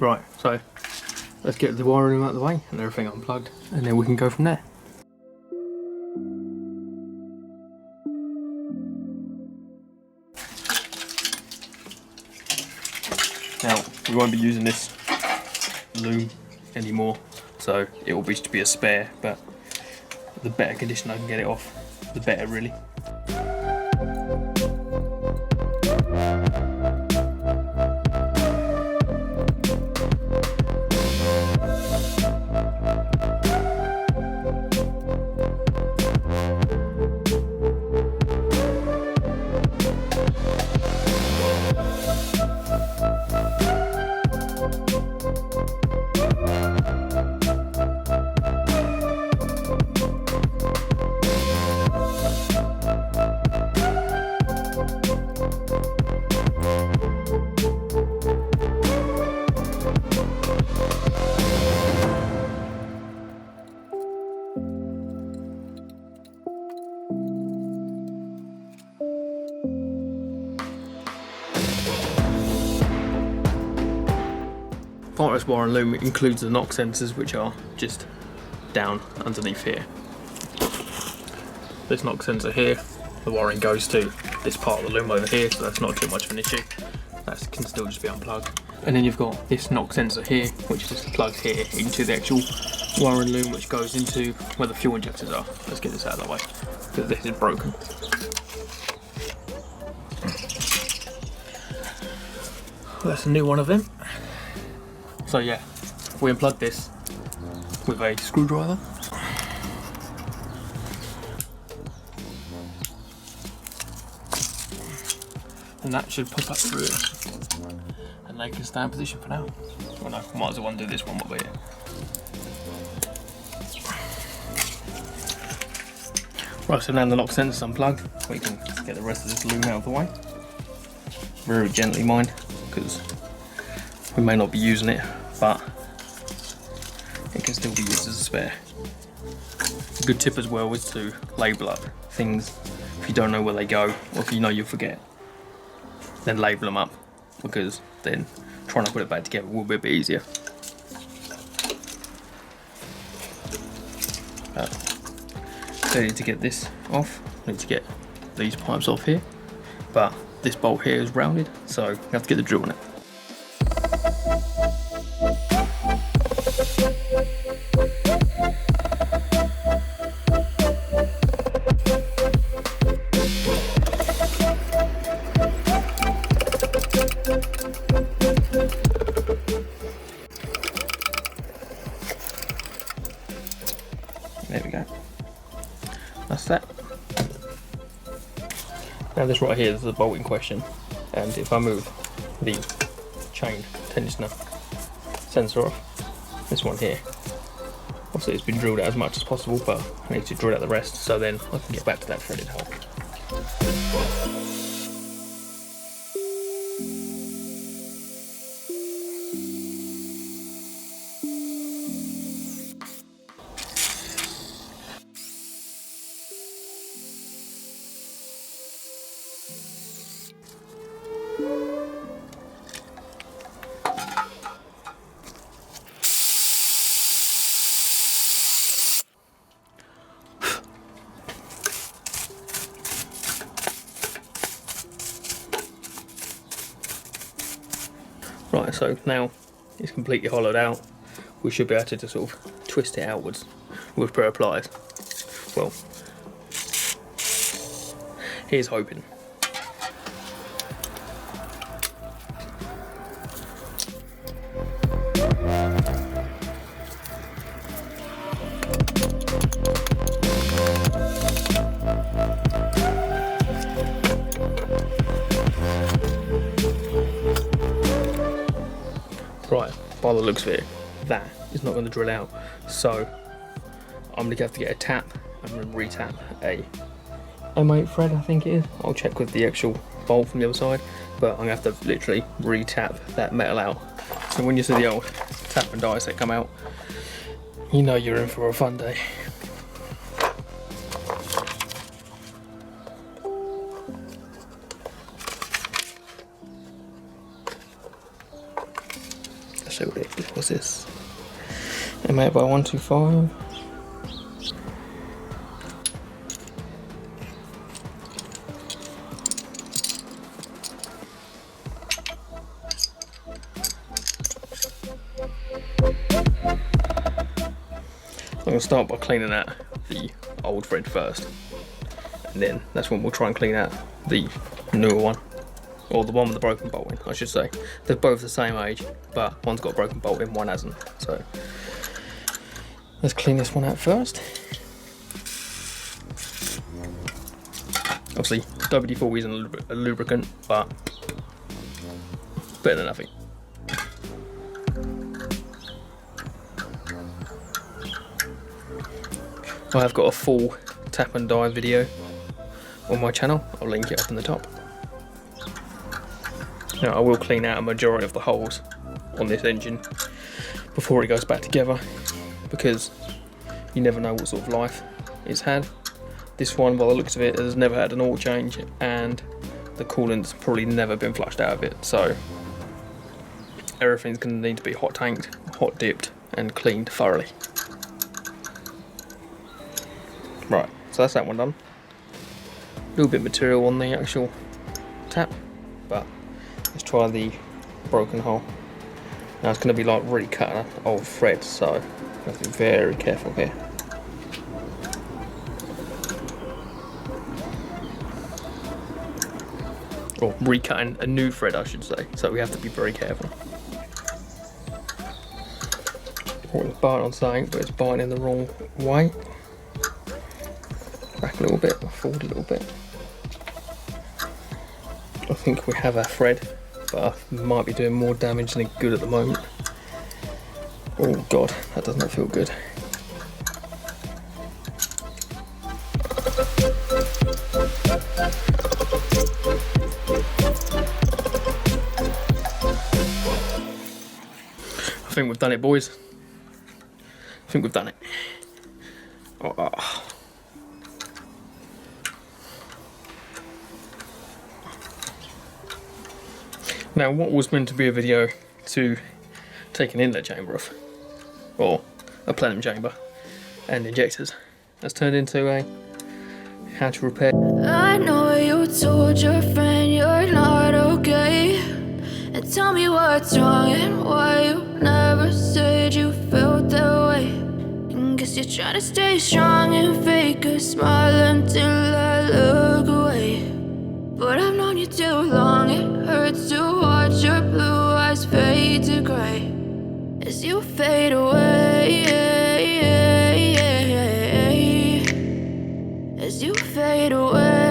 Right, so let's get the wiring out of the way and everything unplugged, and then we can go from there. Now, we won't be using this loom anymore, so it will just be a spare, but the better condition I can get it off, the better really. Part of this wire and loom includes the knock sensors, which are just down underneath here. This knock sensor here, the wiring goes to this part of the loom over here, so that's not too much of an issue. That can still just be unplugged. And then you've got this knock sensor here, which is just plugged here into the actual wire and loom, which goes into where the fuel injectors are. Let's get this out of the way, because this is broken. That's a new one of them. So yeah, we unplug this with a screwdriver. And that should pop up through it. And they can stay in position for now. Well, no, might as well undo this one while we're here. Right, so now the knock sensor's unplugged, we can get the rest of this loom out of the way. Very gently, mind, because we may not be using it, but it can still be used as a spare. A good tip as well is to label up things if you don't know where they go, or if you know you'll forget. Then label them up, because then trying to put it back together will be a bit easier. So I need to get this off, I need to get these pipes off here, but this bolt here is rounded, so I have to get the drill on it. There we go. That's that. Now this right here is the bolt in question, and if I move the chain tensioner sensor off, this one here, obviously it's been drilled out as much as possible, but I need to drill out the rest so then I can get back to that threaded hole. Right, so now it's completely hollowed out. We should be able to just sort of twist it outwards with a pair of pliers. Well, here's hoping. Right, by the looks of it, that is not going to drill out, so I'm going to have to get a tap and then re-tap a M8 thread, I think it is. I'll check with the actual bolt from the other side, but I'm going to have to literally re-tap that metal out. So when you see the old tap and dice that come out, you know you're in for a fun day. see what it is. What's this? M8 by 125. I'm going to start by cleaning out the old thread first, and then that's when we'll try and clean out the newer one, or the one with the broken bolt in, I should say. They're both the same age, but one's got a broken bolt in, one hasn't. So let's clean this one out first. Obviously, WD-40 isn't a lubricant, but better than nothing. I have got a full tap and die video on my channel. I'll link it up in the top. Now I will clean out a majority of the holes on this engine before it goes back together, because you never know what sort of life it's had. This one, by the looks of it, has never had an oil change, and the coolant's probably never been flushed out of it, so everything's going to need to be hot tanked, hot dipped and cleaned thoroughly. Right, so that's that one done. A little bit of material on the actual tap, but let's try the broken hole. Now it's going to be like really cutting up old thread, so I have to be very careful here. Or recutting a new thread, I should say, so we have to be very careful. Oh, it's biting on something, but it's biting in the wrong way. Back a little bit, forward a little bit. I think we have our thread, but I might be doing more damage than good at the moment. Oh god, that does not feel good. I think we've done it, boys. I think we've done it. Oh. Now, what was meant to be a video to take an inlet chamber off, or a plenum chamber and injectors, has turned into a how to repair. I know you told your friend you're not okay, and tell me what's wrong and why you never said you felt that way. And guess you're trying to stay strong and fake a smile until I look away. But I've known you too long, it hurts to watch your blue eyes fade to grey as you fade away, as you fade away.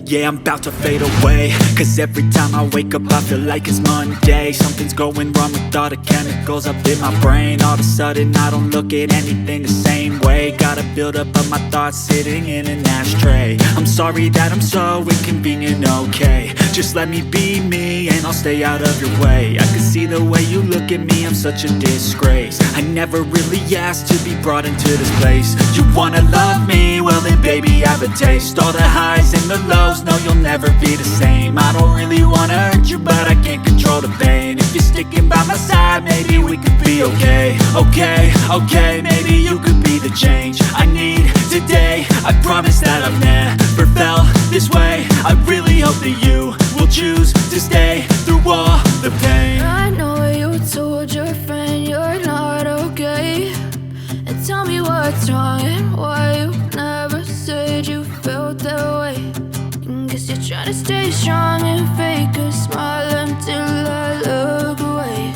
Yeah, I'm about to fade away, cause every time I wake up I feel like it's Monday. Something's going wrong with all the chemicals up in my brain. All of a sudden I don't look at anything the same way. Gotta build up of my thoughts sitting in an ashtray. I'm sorry that I'm so inconvenient, okay. Just let me be me and I'll stay out of your way. I can see the way you look at me, I'm such a disgrace. I never really asked to be brought into this place. You wanna love me? Well then baby have a taste. All the highs and the lows, no you'll never be the same. I don't really wanna hurt you, but I can't control the pain. If you're sticking by my side, maybe we could be okay. Okay, maybe you could be the change I need today. I promise that I've never felt this way. I really hope that you will choose to stay through all the pain. I know you told your friend you're not okay, and tell me what's wrong and why you never said you felt that way. And guess you're trying to stay strong and fake a smile until I look away.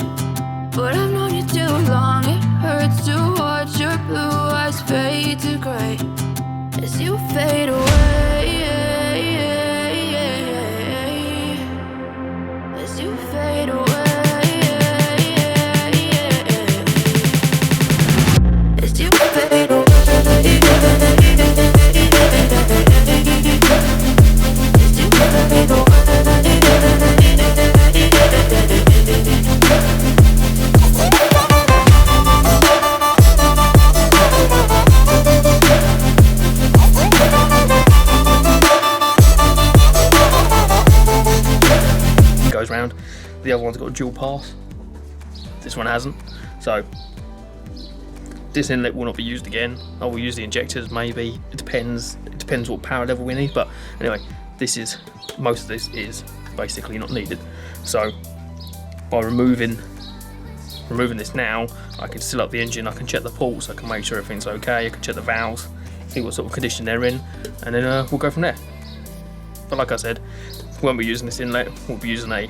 But I've known you too long, it hurts to watch your blue eyes fade to grey as you fade away, as you fade away. As you fade away, as you fade away. goes round. The other one's got a dual pass. This one hasn't. So this inlet will not be used again. I will use the injectors maybe. It depends what power level we need. But anyway, most of this is basically not needed. So by removing this now, I can seal up the engine, I can check the ports, I can make sure everything's okay, I can check the valves, see what sort of condition they're in, and then we'll go from there. But like I said, we won't be using this inlet, we'll be using a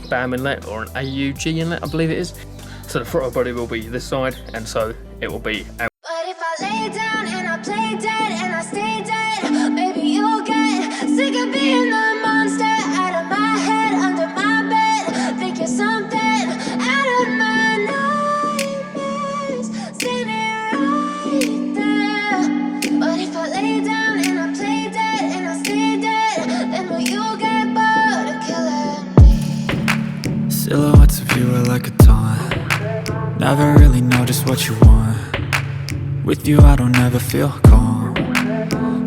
BAM inlet or an AUG inlet, I believe it is. So the throttle body will be this side, and so it will be out. But if I lay down and I play dead and I stay dead, maybe you'll get sick of being the monster out of my head, under my bed. Think you're something out of my nightmares, standing right there. But if I lay down and I play dead and I stay dead, then will you get bored of killing me? Silhouettes of you are like a taunt. Never really know just what you want. With you I don't ever feel calm.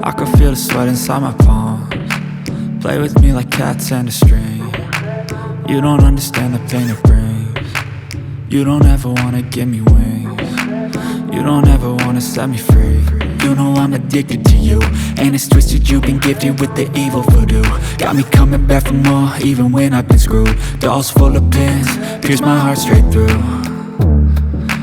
I can feel the sweat inside my palms. Play with me like cats and a string. You don't understand the pain it brings. You don't ever wanna give me wings. You don't ever wanna set me free. You know I'm addicted to you, and it's twisted, you've been gifted with the evil voodoo. Got me coming back for more, even when I've been screwed. Dolls full of pins, pierce my heart straight through.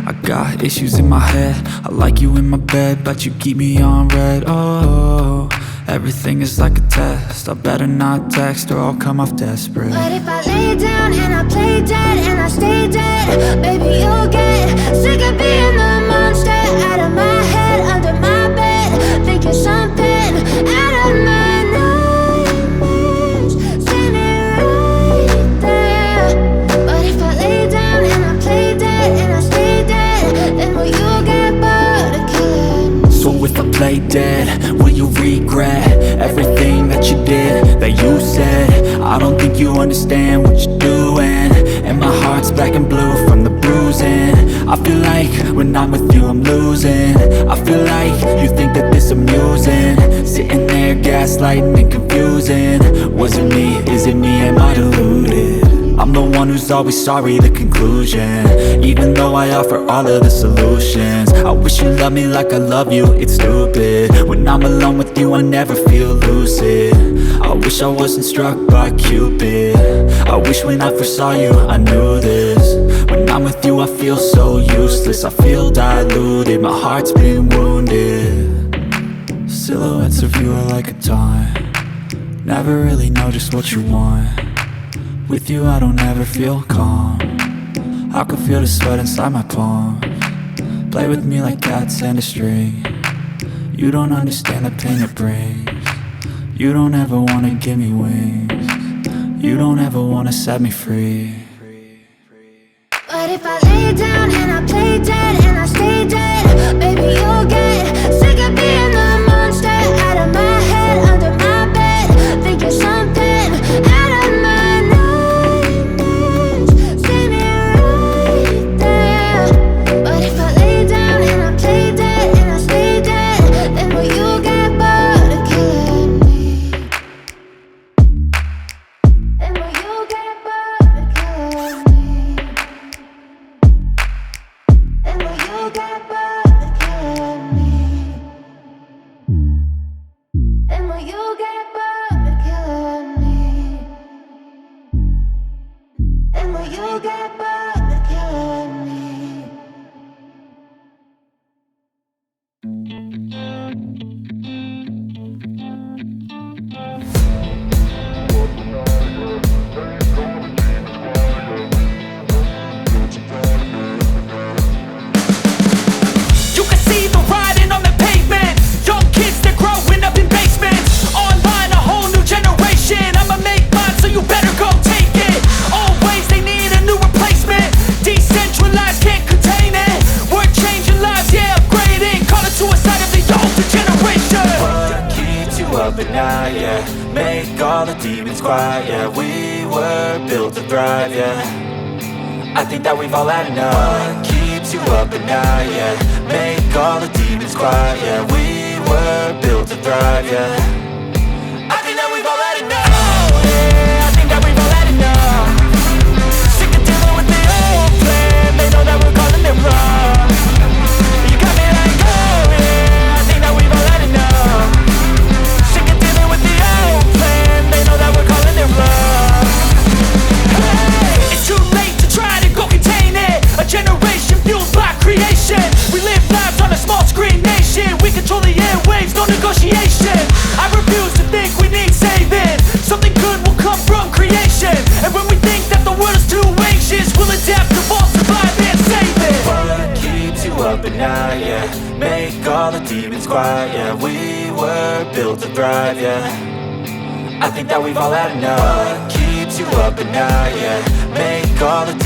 I got issues in my head, I like you in my bed, but you keep me on red. Oh, everything is like a test, I better not text or I'll come off desperate. But if I lay down and I play dead and I stay dead, baby you'll get sick of being the monster out of my head, under my bed. Think you're something out of my nightmares, standing right there. But if I lay down and I play dead and I stay dead, then will you get bored of killing me? So if I play dead, will you regret everything that you did, that you said? I don't think you understand what you're doing, and my heart's black and blue from the bruising. I feel like when I'm with you I'm losing. I feel like you think that this amusing, sitting there gaslighting and confusing. Was it me? Is it me? Am I deluded? I'm the one who's always sorry, the conclusion. Even though I offer all of the solutions, I wish you loved me like I love you, it's stupid. When I'm alone with you I never feel lucid. I wish I wasn't struck by Cupid. I wish when I first saw you I knew this. When I'm with you I feel so useless, I feel diluted, my heart's been wounded. Silhouettes of you are like a taunt. Never really know just what you want. With you I don't ever feel calm. I can feel the sweat inside my palms. Play with me like cats and a string. You don't understand the pain it brings. You don't ever wanna give me wings. You don't ever wanna set me free. But if I lay down and I play dead and I stay dead, baby you'll get sick of being the monster out of my head, under my bed. Think you're something out of my nightmares, standing right there. But if I lay down and I play dead and I stay dead, then will you get bored of killing me? Then will you get bored of killing me? Then will you get bored of killing me? Then will you get bored of killing me? Then will you get bored of killing me? You can see the writing on the pavement. Young kids, they're growing up in basements. Online, a whole new generation. I'ma make mine, so you better go take it. Always, they need a new replacement. Decentralized, can't contain it. We're changing lives, yeah, upgrading. Call it suicide of the older generation. What keeps you up at night, yeah? Make all the demons quiet, yeah. We were built to thrive, yeah. I think that we've all had enough. What keeps you up at night, yeah? Make all the demons quiet, yeah. We were built to thrive, yeah. I think that we've all had enough. Oh, yeah, I think that we've all had enough. slaves, no negotiation. I refuse to think we need saving. Something good will come from creation. And when we think that the world is too anxious, we'll adapt, evolve, survive, and save it. What keeps you up at night, yeah? Make all the demons quiet, yeah. We were built to thrive, yeah. I think that we've all had enough. What keeps you up at night, yeah? Make all the demons